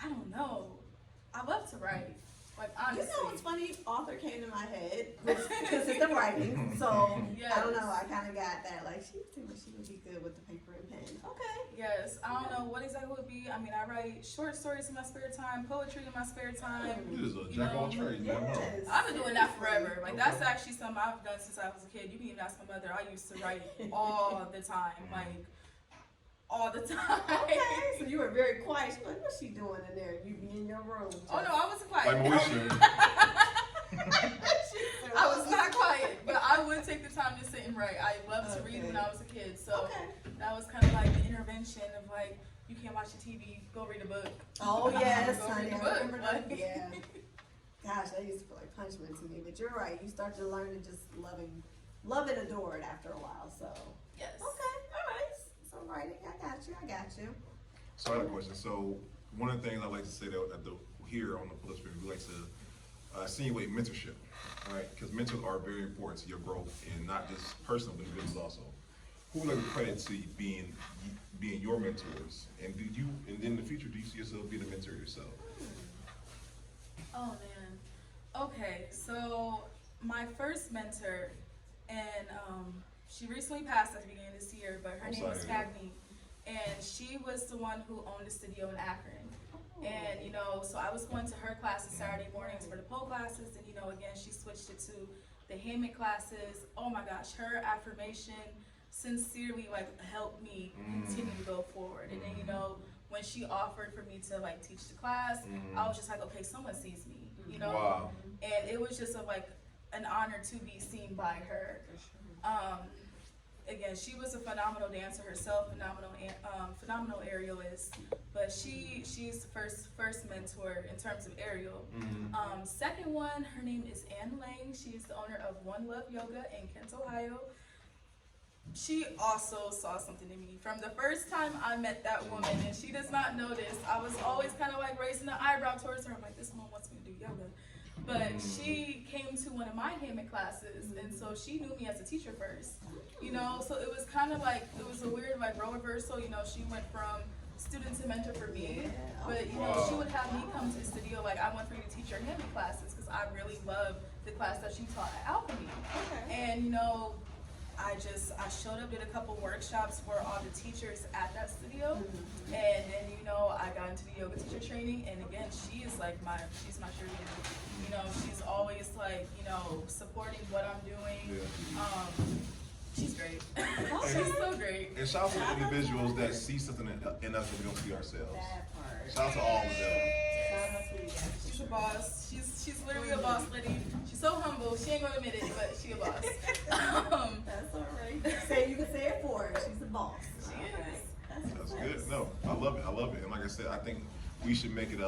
I don't know. I love to write. Like, honestly. You know what's funny? Author came to my head because it's the writing. So Yes. I don't know. I kind of got that. Like, she seemed like she would be good with the paper and pen. Okay. Yes, I don't know what exactly would be. I mean, I write short stories in my spare time, poetry in my spare time. You just a jack of all trades, man. Yes. I've been doing that forever. Like, that's actually something I've done since I was a kid. You can even ask my mother. I used to write all the time. Like, all the time. Okay, so you were very quiet. She was like, what's she doing in there? You be in your room. Oh no, I wasn't quiet. Like Moesha. I was not quiet, but I would take the time to sit and write. I loved to read when I was a kid, so that was kind of like the intervention of like, you can't watch the TV, go read a book. Oh yes, Go honey, read a I book. remember that. Like- Yeah. Gosh, that used to feel like punishment to me. But you're right. You start to learn to just love and adore it after a while. So Yes. okay, all right. So writing, I got you. So I had a question. So one of the things I like to say that here on the Plus Spirit, we like to insinuate mentorship, right? Because mentors are very important to your growth, and not just personal, but business also. Who would like to credit to being your mentors, and in the future, do you see yourself being a mentor yourself? Oh man. Okay, so my first mentor, and she recently passed at the beginning of this year, but her name is Cagney, and she was the one who owned the studio in Akron. And you know, so I was going to her classes Saturday mornings for the pole classes, and you know, again, she switched it to the hammock classes. Oh my gosh, her affirmation sincerely like helped me continue to go forward. And then you know, when she offered for me to like teach the class, I was just like, okay, someone sees me, you know. Wow. And it was just like an honor to be seen by her. Again, she was a phenomenal dancer herself, phenomenal aerialist. But she's the first mentor in terms of aerial. Second one, her name is Ann Lang. She's the owner of One Love Yoga in Kent, Ohio. She also saw something in me from the first time I met that woman, and she does not know this. I was always kind of like raising the eyebrow towards her. I'm like, this woman wants me to do yoga. But she came to one of my hammock classes, and so she knew me as a teacher first. You know, so it was kind of like, it was a weird like role reversal. You know, she went from student to mentor for me, but you know, she would have me come to the studio like, I want for you to teach your hammock classes, because I really love the class that she taught at Alchemy. And you know, I showed up, did a couple workshops for all the teachers at that studio, and then you know, I got into the yoga teacher training, and again, she is like she's my cheerleader. You know, she's always like, you know, supporting what I'm doing. She's great. She's so great. And shout out to the individuals that see something in us that we don't see ourselves. That part. Shout out to all of them. Shout out to you guys. She's a boss. She's literally a boss lady. She's so humble. She ain't gonna admit it, but she a boss. That's all right. You can say it for her. She's a boss. She All is. right. That's good. No, I love it. And like I said, I think we should make it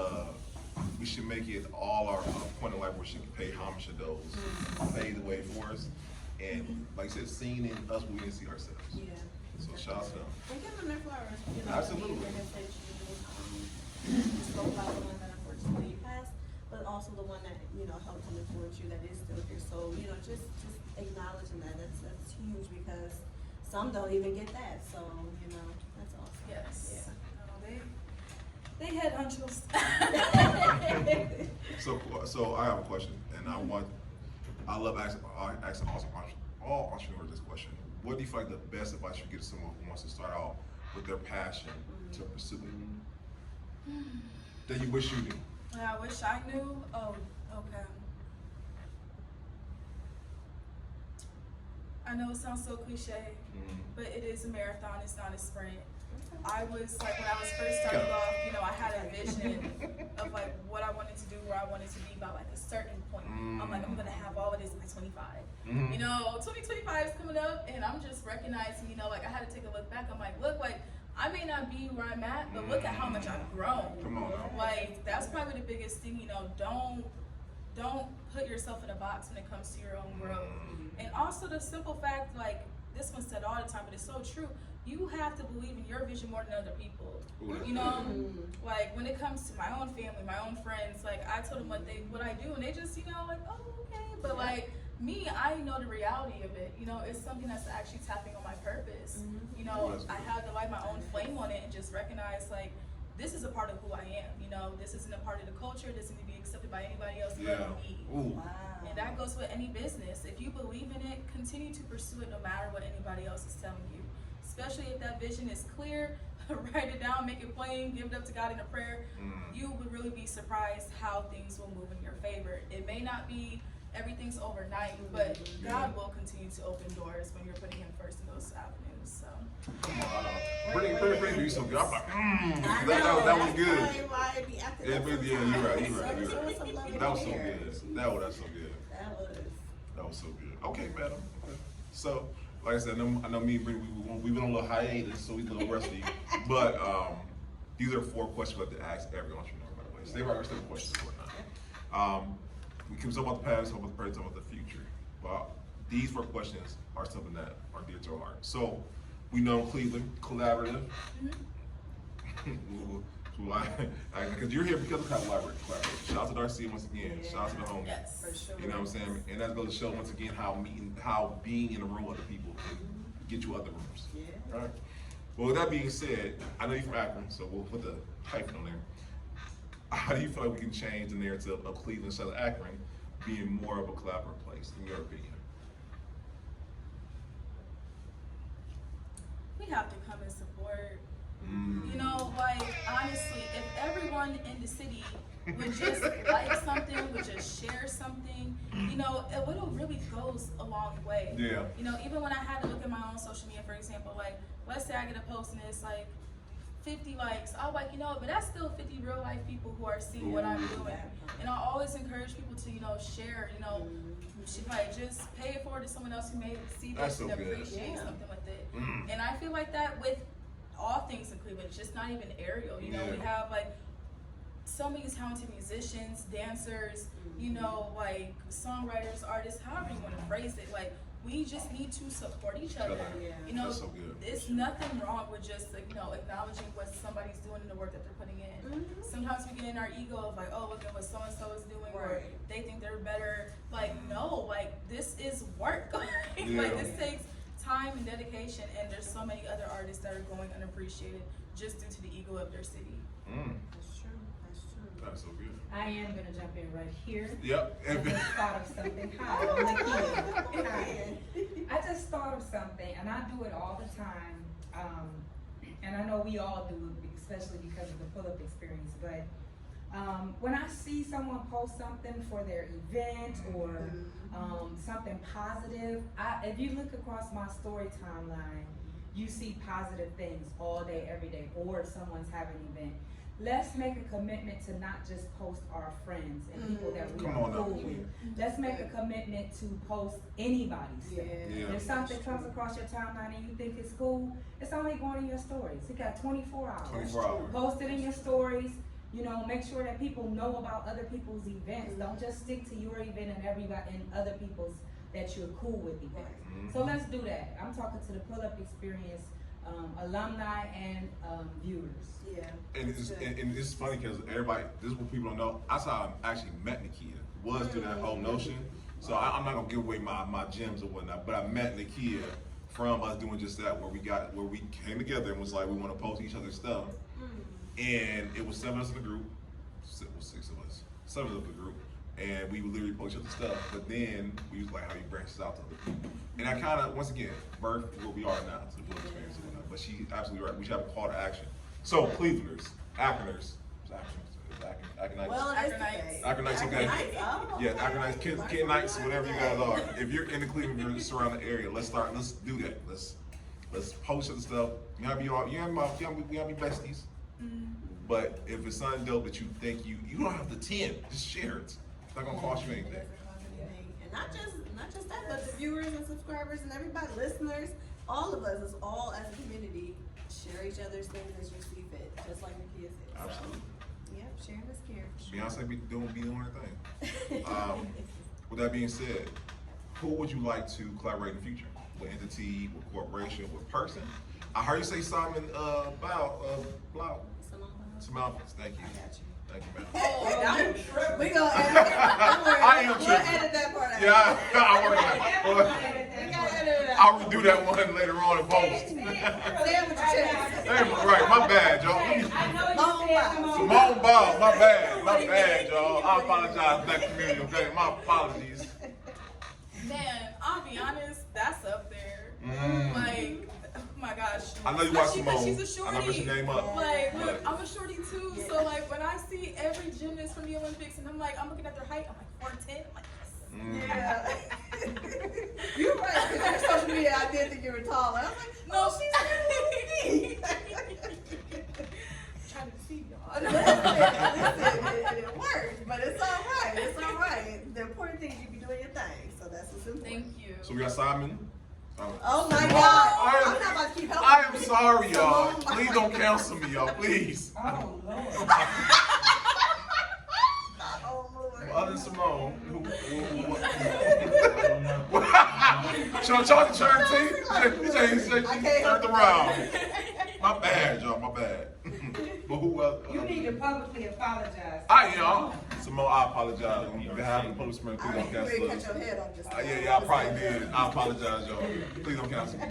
all our point in life where she can pay homage to those who paved the way for us. And like I said, seeing in us what we didn't see ourselves. Yeah. So shout out to them. And give them their flowers. You know, Absolutely. Like I said, you spoke about the one that unfortunately passed, but also the one that, you know, helped and influenced you that is still here. So, you know, just acknowledging that's huge, because some don't even get that. So, you know, that's awesome. Yes. Yeah. No, They head honchos. So I have a question, and I love asking all entrepreneurs this question. What do you feel like the best advice you give to someone who wants to start out with their passion to pursue it? That you wish you knew? I wish I knew. Oh, okay. I know it sounds so cliche, but it is a marathon, it's not a sprint. I was like, when I was first starting off, you know, I had a vision of like what I wanted to do, where I wanted to be by like a certain point. I'm like, I'm gonna have all of this by 25. You know, 2025 is coming up, and I'm just recognizing, you know, like I had to take a look back. I'm like, look, like I may not be where I'm at, but look at how much I've grown. Come on now. Like that's probably the biggest thing, you know. Don't put yourself in a box when it comes to your own growth. And also the simple fact, like this one's said all the time, but it's so true. You have to believe in your vision more than other people. You know, like when it comes to my own family, my own friends, like I told them what I do, and they just, you know, like, oh, okay. But like me, I know the reality of it. You know, it's something that's actually tapping on my purpose. You know, I have to light my own flame on it and just recognize like this is a part of who I am. You know, this isn't a part of the culture. This isn't to be accepted by anybody else other than me. And that goes with any business. If you believe in it, continue to pursue it no matter what anybody else is telling you. Especially if that vision is clear, write it down, make it plain, give it up to God in a prayer. You would really be surprised how things will move in your favor. It may not be everything's overnight, but God will continue to open doors when you're putting Him first in those avenues. So. Come on, Brittany, you so good. I'm like, that was good. Yeah, you're right. That was so good. That was so good. That was so good. Okay, madam. Okay. So, like I said, I know me and Brittany, we've been on a little hiatus, so we're a little rusty. But these are 4 questions we have to ask every entrepreneur, by the way. So they were our simple questions for now. We can talk about the past, talk about the present, talk about the future. But these 4 questions are something that are dear to our heart. So, we know Cleveland, collaborative. Because you're here because of collaborative. Shout out to Darcy once again. Shout out to the homies. Yes, for sure. You know what I'm saying? And that goes to show once again how being in a room with other people can get you other rooms. All right. Well, with that being said, I know you're from Akron, so we'll put the hyphen on there. How do you feel like we can change the narrative of Cleveland instead of Akron being more of a collaborative place, in your opinion? We have to come and support. You know, like honestly, if everyone in the city would just like something, would just share something, you know, it really goes a long way. Yeah. You know, even when I had to look at my own social media, for example, like let's say I get a post and it's like 50 likes, I'm like, you know, but that's still 50 real life people who are seeing what I'm doing. And I always encourage people to, you know, share, you know, like just pay it forward to someone else who may see this and appreciate something with it. And I feel like that with all things in Cleveland, it's just not even aerial. You know, we have like so many talented musicians, dancers, you know, like songwriters, artists, however you want to phrase it. Like we just need to support each other. You know, so it's nothing wrong with just like, you know, acknowledging what somebody's doing in the work that they're putting in. Sometimes we get in our ego of like, oh, look at what so and so is doing, or they think they're better. Like no, like this is work. Like this takes time and dedication, and there's so many other artists that are going unappreciated just due to the ego of their city. That's true. That's so good. I am going to jump in right here. Yep. I just thought of something. Hi, I'm Nakia. Hi. I just thought of something, and I do it all the time. And I know we all do it, especially because of the pull-up experience. But when I see someone post something for their event or something positive, if you look across my story timeline, you see positive things all day, every day, or someone's having an event. Let's make a commitment to not just post our friends and people that we are cool with. Let's make a commitment to post anybody's stuff. If something comes across your timeline and you think it's cool, it's only going in your stories. You got 24 hours. 24 hours. Post it in your stories. You know, make sure that people know about other people's events. Don't just stick to your event and everybody and other people's that you're cool with events. So let's do that. I'm talking to the pull-up experience alumni and viewers. And it's funny because everybody, this is what people don't know. That's how I actually met Nakia, was through that whole notion. So I'm not gonna give away my gems or whatnot, but I met Nakia from us doing just that, where we came together and was like, we want to post each other's stuff. and it was 7 of us in the group. It was 6 of us, 7 of the group, and we would literally post each other stuff. But then we was like how he branches out to other people, and I kind of once again birthed what we are now, to the political experience and whatnot. But she's absolutely right. We should have a call to action. So Clevelanders, Akroners, Akronites. Well, Akronites, okay. Oh. Yeah, Akronites, Kenites, whatever you guys are. If you're in the Cleveland surrounding area, let's do that. Let's post the stuff. You have your besties. But if it's something dope that you think you don't have to 10, just share it. It's not gonna cost you anything. And not just that, but the viewers and subscribers and everybody, listeners, all of us, as a community, share each other's things as you see fit, just like Nakia said. Absolutely. So, yep, sharing is care. Beyonce be doing her thing. With that being said, who would you like to collaborate in the future? What entity, what corporation, what person? I heard you say Simon Blau. Simone, thank you. I got you. Thank you, man. Oh, we gonna edit that. I am We'll tripping. edit that part out. Yeah, I work on We that. gotta edit it out. I'll redo that one later on in post. Say it with your chest. Hey, right, my bad, y'all. I know you said Simone Biles, my bad, y'all. I apologize to that community, okay? My apologies. Man, I'll be honest, that's up there. Like, oh my gosh. I know you watch Especially 'cause Simone. She's a shorty. I know your name up. Like, look, I'm a shorty too. So like, when I see every gymnast from the Olympics, and I'm looking at their height, I'm like 4'10". I'm like, Yeah. You're right, because your social media, I did think you were taller. I was like, no, she's trying to see y'all. listen, it worked, but it's all right. It's all right. The important thing is you be doing your thing, so that's what's important. Thank you. So we got Simon. Oh my God! I'm not about to keep helping. I am sorry, y'all. Simone Please don't cancel me, y'all. Please. Oh, Lord. Oh, Lord. Other than Simone, Charlie turned he turned around. My bad, y'all. My bad. But who else? You need to publicly apologize. Y'all. Simone, I apologize on behalf of the police man. Please don't You cancel cut us. your head off just Yeah, I probably did. I apologize, y'all. Please don't cancel me.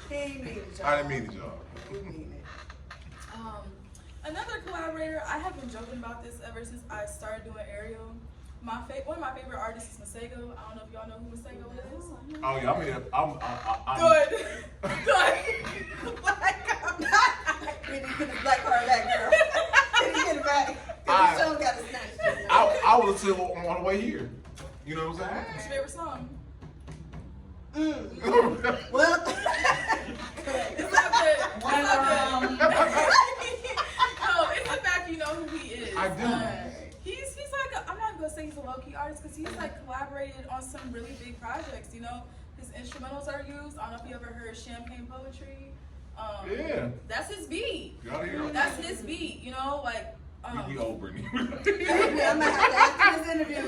He ain't mean it, y'all. I didn't mean it, y'all. He mean it. Another collaborator, I have been joking about this ever since I started doing aerial. One of my favorite artists is Masego. I don't know if y'all know who Masego is. Oh yeah, I mean, I'm Good. Good. We need to get his black card back, girl. We need to get it back. Because the show got to snatch it. I was still on the way here. You know what I'm saying? What's your favorite song? Well, It's not good. It's not good. No, it's the fact you know who he is. I do. He's like I'm not gonna say he's a low key artist because he's like collaborated on some really big projects. You know, his instrumentals are used. I don't know if you ever heard Champagne Poetry. Yeah. That's his beat. Y'all hear him? That's his beat. You know, like. We old Brittany. I'm going to have to after this interview.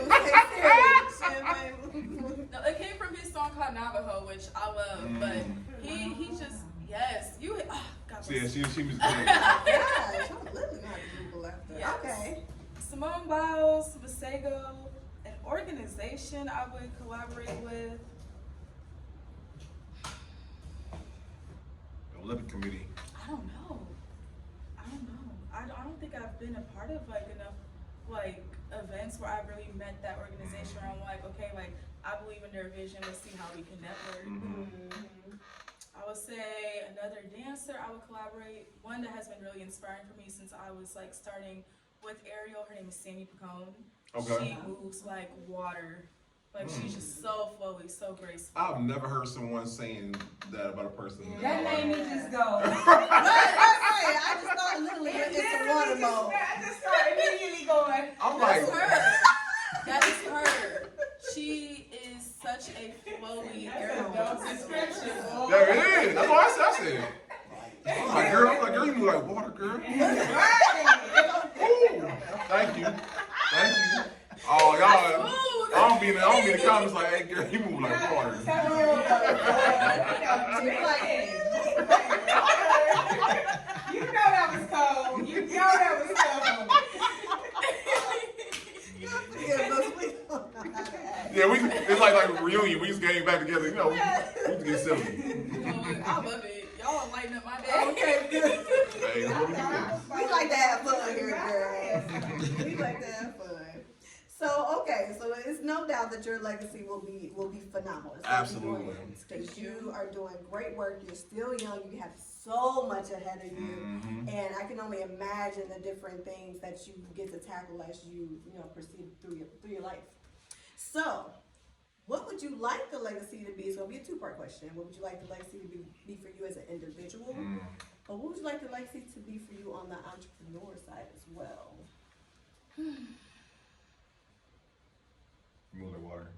No, it came from his song called Navajo, which I love. But he just yes, you. Oh, God bless. Yeah, she was good. Gosh, I'm literally not Google after. Yes. Okay. Simone Biles, Masego, an organization I would collaborate with. Olympic Committee. I don't know. I don't think I've been a part of like enough like events where I've really met that organization where I'm like, okay, like I believe in their vision. Let's see how we can network. I would say another dancer I would collaborate. One that has been really inspiring for me since I was like starting with aerial. Her name is Sammy Picone. Okay. She moves like water. Like she's just so flowy, so graceful. I've never heard someone saying that about a person. That made me just go. Right. I just thought literally it's a water mode. I just started immediately going. I'm like, That's her. That is her. She is such a flowy aerial Description. there it is. That's what I said. I'm like, girl, you move like water, girl. Ooh, thank you. Oh, y'all. I don't be in the comments like, hey, girl, you move like water. You know that was cold. You know that was cold. Yeah, it's like a reunion. We just getting back together. You know, we just get silly. I love it. Y'all lighten up my day. Okay, good. Hey, what we do? We like like to have fun here, girls. We like to have fun. So okay, so it's no doubt that your legacy will be phenomenal. Absolutely. Because you are doing great work. You're still young. You have so much ahead of you, and I can only imagine the different things that you get to tackle as you proceed through your life. So, what would you like the legacy to be? It's gonna be a two-part question. What would you like the legacy to be for you as an individual? Or what would you like the legacy to be for you on the entrepreneur side as well? Move the water.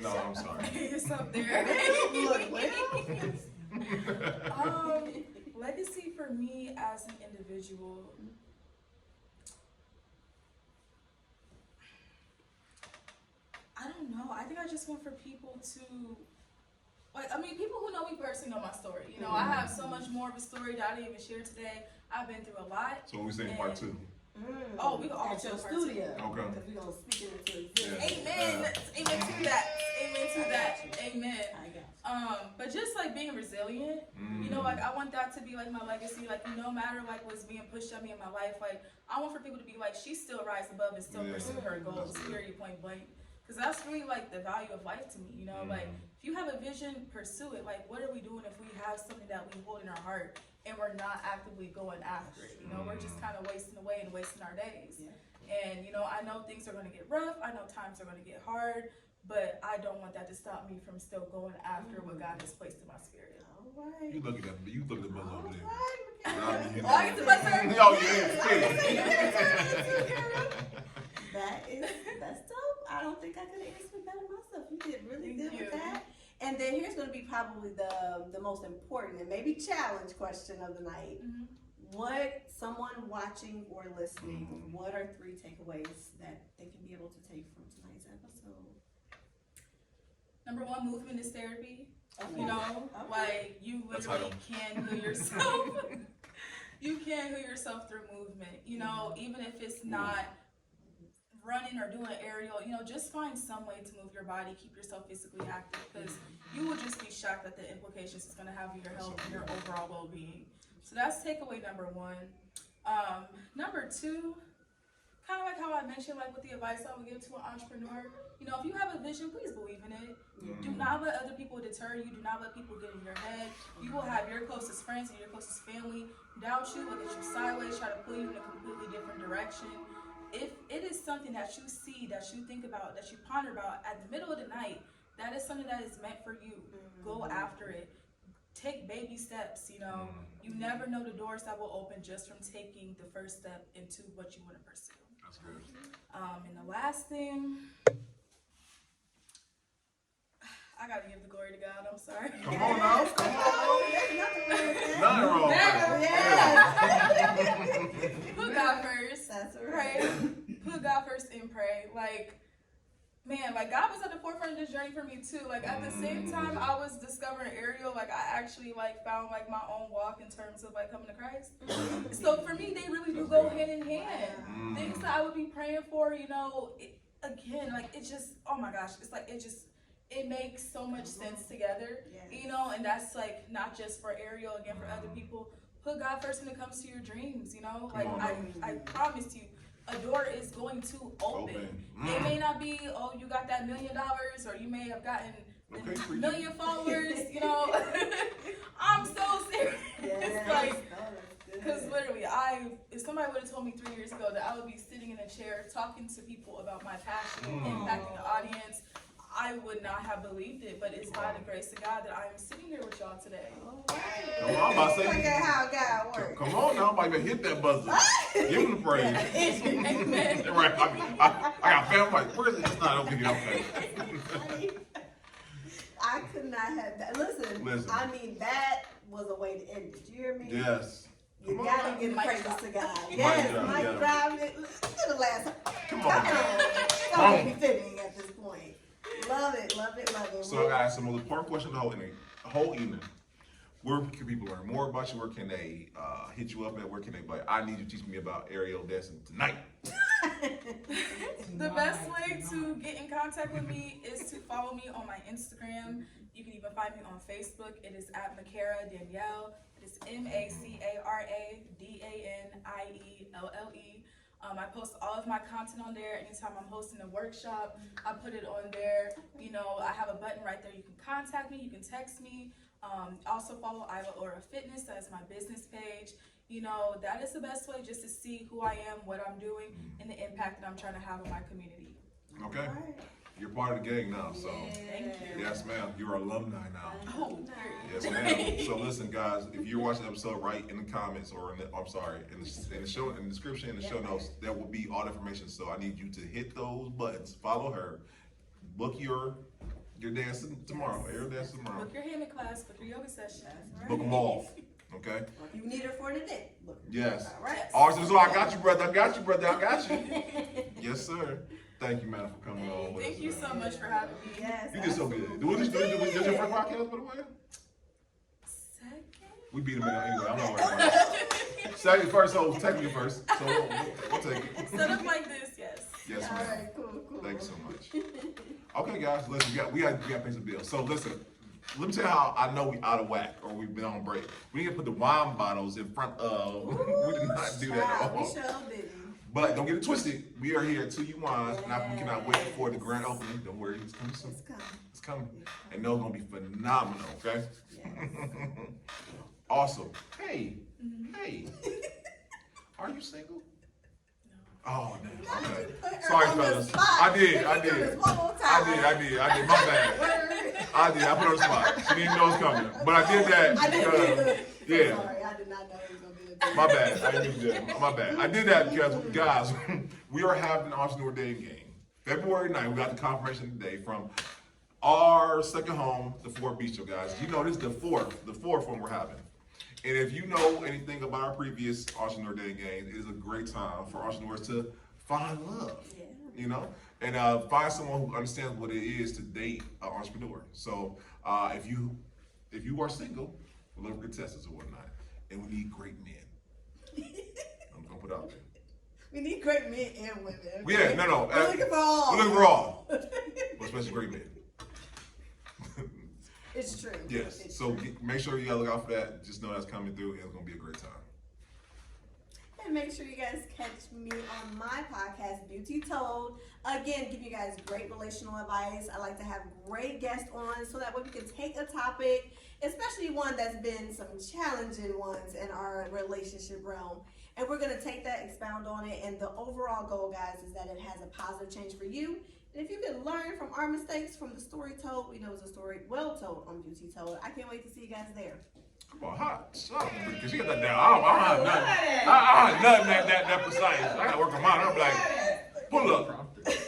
No, I'm sorry. It's up there. Look, Legacy for me as an individual. I don't know. I think I just want for people to, people who know me personally know my story. You know, I have so much more of a story that I didn't even share today. I've been through a lot. So when we say part 2. Oh, we can all at your part 2. studio. Okay. Because we're gonna speak it into existence. Amen. Amen to that. Amen to that. Amen. I got you. But just being resilient, I want that to be my legacy. No matter what's being pushed at me in my life, I want for people to be she still rise above and still pursue her goals. Period. Point blank. Because that's really the value of life to me. If you have a vision, pursue it. What are we doing if we have something that we hold in our heart and we're not actively going after it? We're just kind of wasting away and wasting our days. Yeah. And I know things are going to get rough. I know times are going to get hard. But I don't want that to stop me from still going after what God has placed in my spirit. All right. You look at that. You look at the buzz over there. Right. I get the buzzer? Oh, yeah. That's dope. I don't think I could have answered better myself. You did really good Thank you. with that. And then here's going to be probably the most important and maybe challenge question of the night. What someone watching or listening, what are 3 takeaways that they can be able to take from tonight's episode? Number 1, movement is therapy. Okay. You literally can heal yourself. You can heal yourself through movement. Even if it's not running or doing aerial, just find some way to move your body, keep yourself physically active, because you will just be shocked at the implications it's going to have on your health and your overall well-being. So that's takeaway number 1. Number 2, kind of how I mentioned, with the advice I would give to an entrepreneur, if you have a vision, please believe in it. Do not let other people deter you. Do not let people get in your head. You will have your closest friends and your closest family doubt you, look at you sideways, try to pull you in a completely different direction. If it is something that you see, that you think about, that you ponder about at the middle of the night, that is something that is meant for you. Go after it. Take baby steps, You never know the doors that will open just from taking the first step into what you want to pursue. That's good. And the last thing, I gotta give the glory to God. I'm sorry. Come on now. Come on. Nothing wrong with that. Put God first. That's Pray. Put God first and pray. God was at the forefront of this journey for me too. At the same time I was discovering aerial, I actually found my own walk in terms of coming to Christ. So for me, they really do go hand in hand. Things that I would be praying for, it's just, oh my gosh, it's it makes so much sense together, and that's not just for aerial, again, for other people. Put God first when it comes to your dreams, I promise you, a door is going to open. It may not be, you got that $1 million, or you may have gotten a million followers, I'm so serious. Because literally, if somebody would have told me 3 years ago that I would be sitting in a chair talking to people about my passion and impacting the audience, I would not have believed it, but it's by the grace of God that I am sitting here with y'all today. Come on, I'm about to say. Look at how God works. Come on now, I'm about to hit that buzzer. Give him the praise. Amen. Right, I got family. Where is it? It's not open yet. Okay. I could not have that. Listen, I mean, that was a way to end it. You hear me? Yes. You gotta give praises to God. Mic Yes, drop, Mike yeah. drop it. To the last. Come on. Don't be fitting at this point. Love it, love it, love it. So I got some most important question the whole evening. Where can people learn more about you? Where can they hit you up at? Where can they I need you to teach me about aerial dancing tonight. The best way to get in contact with me is to follow me on my Instagram. You can even find me on Facebook. It is at Macara Danielle. It is Macaradanielle. I post all of my content on there. Anytime I'm hosting a workshop, I put it on there. You know, I have a button right there. You can contact me, you can text me. Also follow Iva Aura Fitness, that's my business page. You know, that is the best way just to see who I am, what I'm doing, and the impact that I'm trying to have on my community. Okay. You're part of the gang now, so. Thank you. Yes, ma'am. You're alumni now. Oh, Yes, ma'am. So listen, guys, if you're watching the episode, write in the comments or in the description, in the show notes, there will be all the information. So I need you to hit those buttons, follow her, book your dance tomorrow. Your dance tomorrow. Book your hammock class, book your yoga session. Book them all. Okay. You need her for an event. Look. Yes. All right. So I got you, brother. I got you. Yes, sir. Thank you, man, for coming on with us. Thank you so much for having me. Yes. You did so good. Did your first podcast, by the way? Second? We beat him anyway. I'm not worried about it. Second, first, so technically first. So we'll take it. Set up like this, yes. Yes, All ma'am. right, cool. Thanks so much. Okay, guys, listen, we got things to build. So listen, let me tell you how I know we out of whack or we've been on break. We didn't put the wine bottles in front of. We did not do that at all. We sure didn't. But don't get it twisted. We are here at 2U Wines. Now we cannot wait for the grand opening. Don't worry, it's coming soon. It's coming. It's coming. And those gonna be phenomenal, okay? Yes. Awesome. Hey. Are you single? No. Oh, man. Okay. Put her Sorry, on the fellas. spot. I did. One more time. I did. My bad. I did. I put her on the spot. She didn't know it was coming. But I did that. I didn't do it. Yeah. Sorry, I did not know it was gonna be a My bad. I didn't do that. My bad. I did that because, guys, we are having an Entrepreneur Day game. February 9th, we got the confirmation today from our second home, the Fort Beach, guys. You know, this is the fourth one we're having. And if you know anything about our previous Entrepreneur Day game, it is a great time for entrepreneurs to find love, you know, and find someone who understands what it is to date an entrepreneur. So if you are single, we're looking for contestants or whatnot, and we need great men. I'm gonna put it out there. We need great men and women. Okay? Yeah, no. We're looking for all. We're looking for all, but especially great men. It's true. Yes. It's So true. make sure you gotta look out for that. Just know that's coming through, and it's gonna be a great time. And make sure you guys catch me on my podcast, Beauty Told. Again, give you guys great relational advice. I like to have great guests on so that way we can take a topic, especially one that's been some challenging ones in our relationship realm. And we're going to take that, expound on it, and the overall goal, guys, is that it has a positive change for you. And if you can learn from our mistakes, from the story told, we know it's a story well told on Beauty Told. I can't wait to see you guys there. Come on, because you got that down. I don't have nothing that precise. I gotta work on mine. I'm like, pull up. That's it.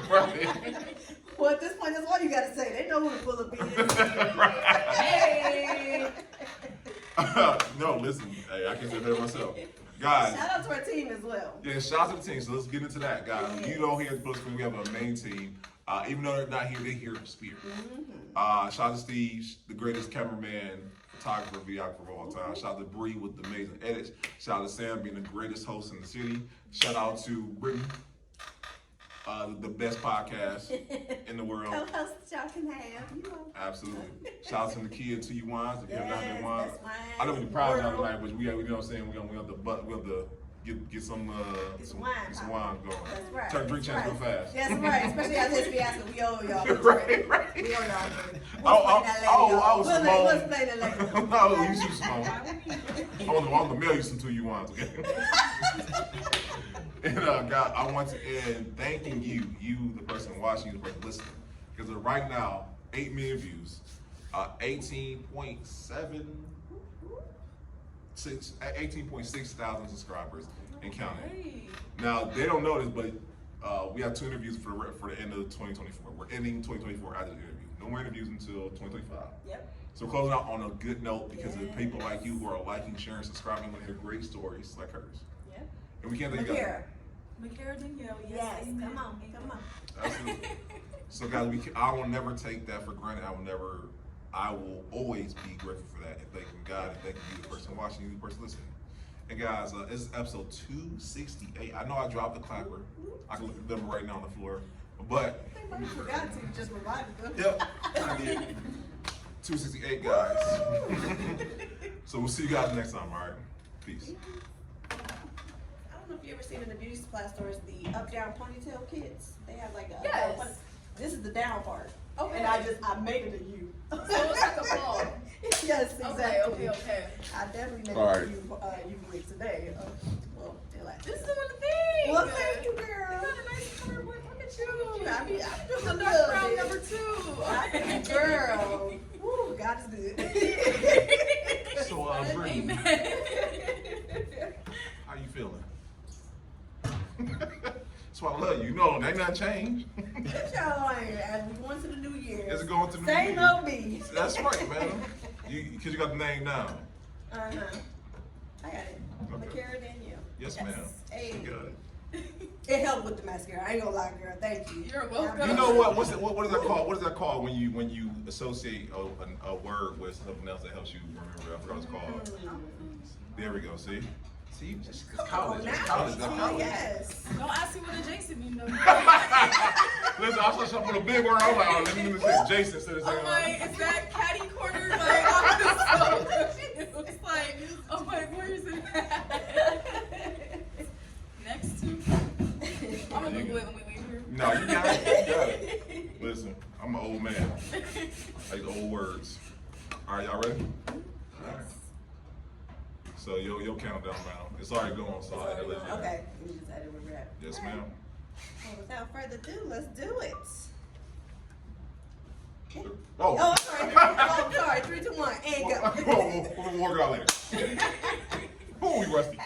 Right. Well, at this point, that's all you got to say. They know who the pull up is. Hey. No, listen. Hey, I can say that myself. Guys. Shout out to our team as well. Yeah, shout out to the team. So let's get into that, guys. You know, here at the Plus Screen, we have a main team. Even though they're not here, they're here to spirit. Shout out to Steve, the greatest cameraman, photographer, videographer of all time. Shout out to Bree with the amazing edits. Shout out to Sam being the greatest host in the city. Shout out to Brittany, the best podcast in the world. Co-host y'all can have. You know. Absolutely. Shout out to the kids, 2U Wines. If you haven't had wine, best wine I know we're in the proud of world. tonight, but we have, you know what I'm saying? We have to get some wine going. That's right. Turn drink chance real fast. That's right. Especially after this fiasco, we owe y'all. Right. We owe y'all. I was Simone. We'll explain that later. No, you should Simone. I want to mail you some 2U Wines, okay? And God, I want to end thanking you, the person watching, you, the person listening, because right now, 8 million views, 18.6 thousand subscribers and counting. Now they don't know this, but we have 2 interviews for the end of 2024. We're ending 2024 after the interview. No more interviews until 2025. Yep. So we're closing out on a good note because of people like you who are liking, sharing, subscribing, want to hear great stories like hers. Yep. And we can't thank you guys. Macara Danielle, Yes. amen. Come on. Absolutely. So guys, I will never take that for granted. I will always be grateful for that and thanking God and thanking you, the person watching, you, the person listening. And guys, this is episode 268. I know I dropped the clapper. I can look at them right now on the floor, but I forgot to just remind them. yep, I did. 268 guys. So we'll see you guys next time, all right? Peace. I don't know if you ever seen in the beauty supply stores the up down ponytail kits. They have like a up Yes. down this is the down part. Okay. And I made it a U. So it's like a ball. Yes, exactly. Okay. I definitely made All it right. a U wig today. Well, they're like, This is one of the things. well, thank you, girl. You got a nice color. Look at you. I be doing The a dark little brown bit. number 2. Girl. Woo, God is good. So, Brittany, Amen. how you feeling? That's why I love you. No, ain't nothing changed. Y'all ain't as we going to the new year. It's going to the new Same year. old me. That's right, man. Because you got the name down. I got it. Okay. Macara Danielle. Yes, ma'am. Hey. She got it. It helped with the mascara. I ain't gonna lie, girl. Thank you. You're welcome. You know what? What is that called? What is that called when you associate a word with something else that helps you remember? I forgot what it's called. There we go. See, it's college. It's college. That's college. Yes. Don't ask me what adjacent mean though. Listen, I saw something with a big word. I was like, oh, let me say Jason instead of saying. I'm like, is that catty corner? Like, it's like, I'm like, where is it at? Next to. I'm gonna Google it when we leave here. No, you got it. You got it. Listen, I'm an old man. I use old words. All right, y'all ready? All right. So your countdown round. It's already going, so I had to let you know. Okay. We decided we're wrap. Yes, All right. ma'am. Well, without further ado, let's do it. Oh. Oh, I'm sorry. Oh, I'm sorry. 3, 2, 1, and go. We'll work it out later. Ooh, we rusty.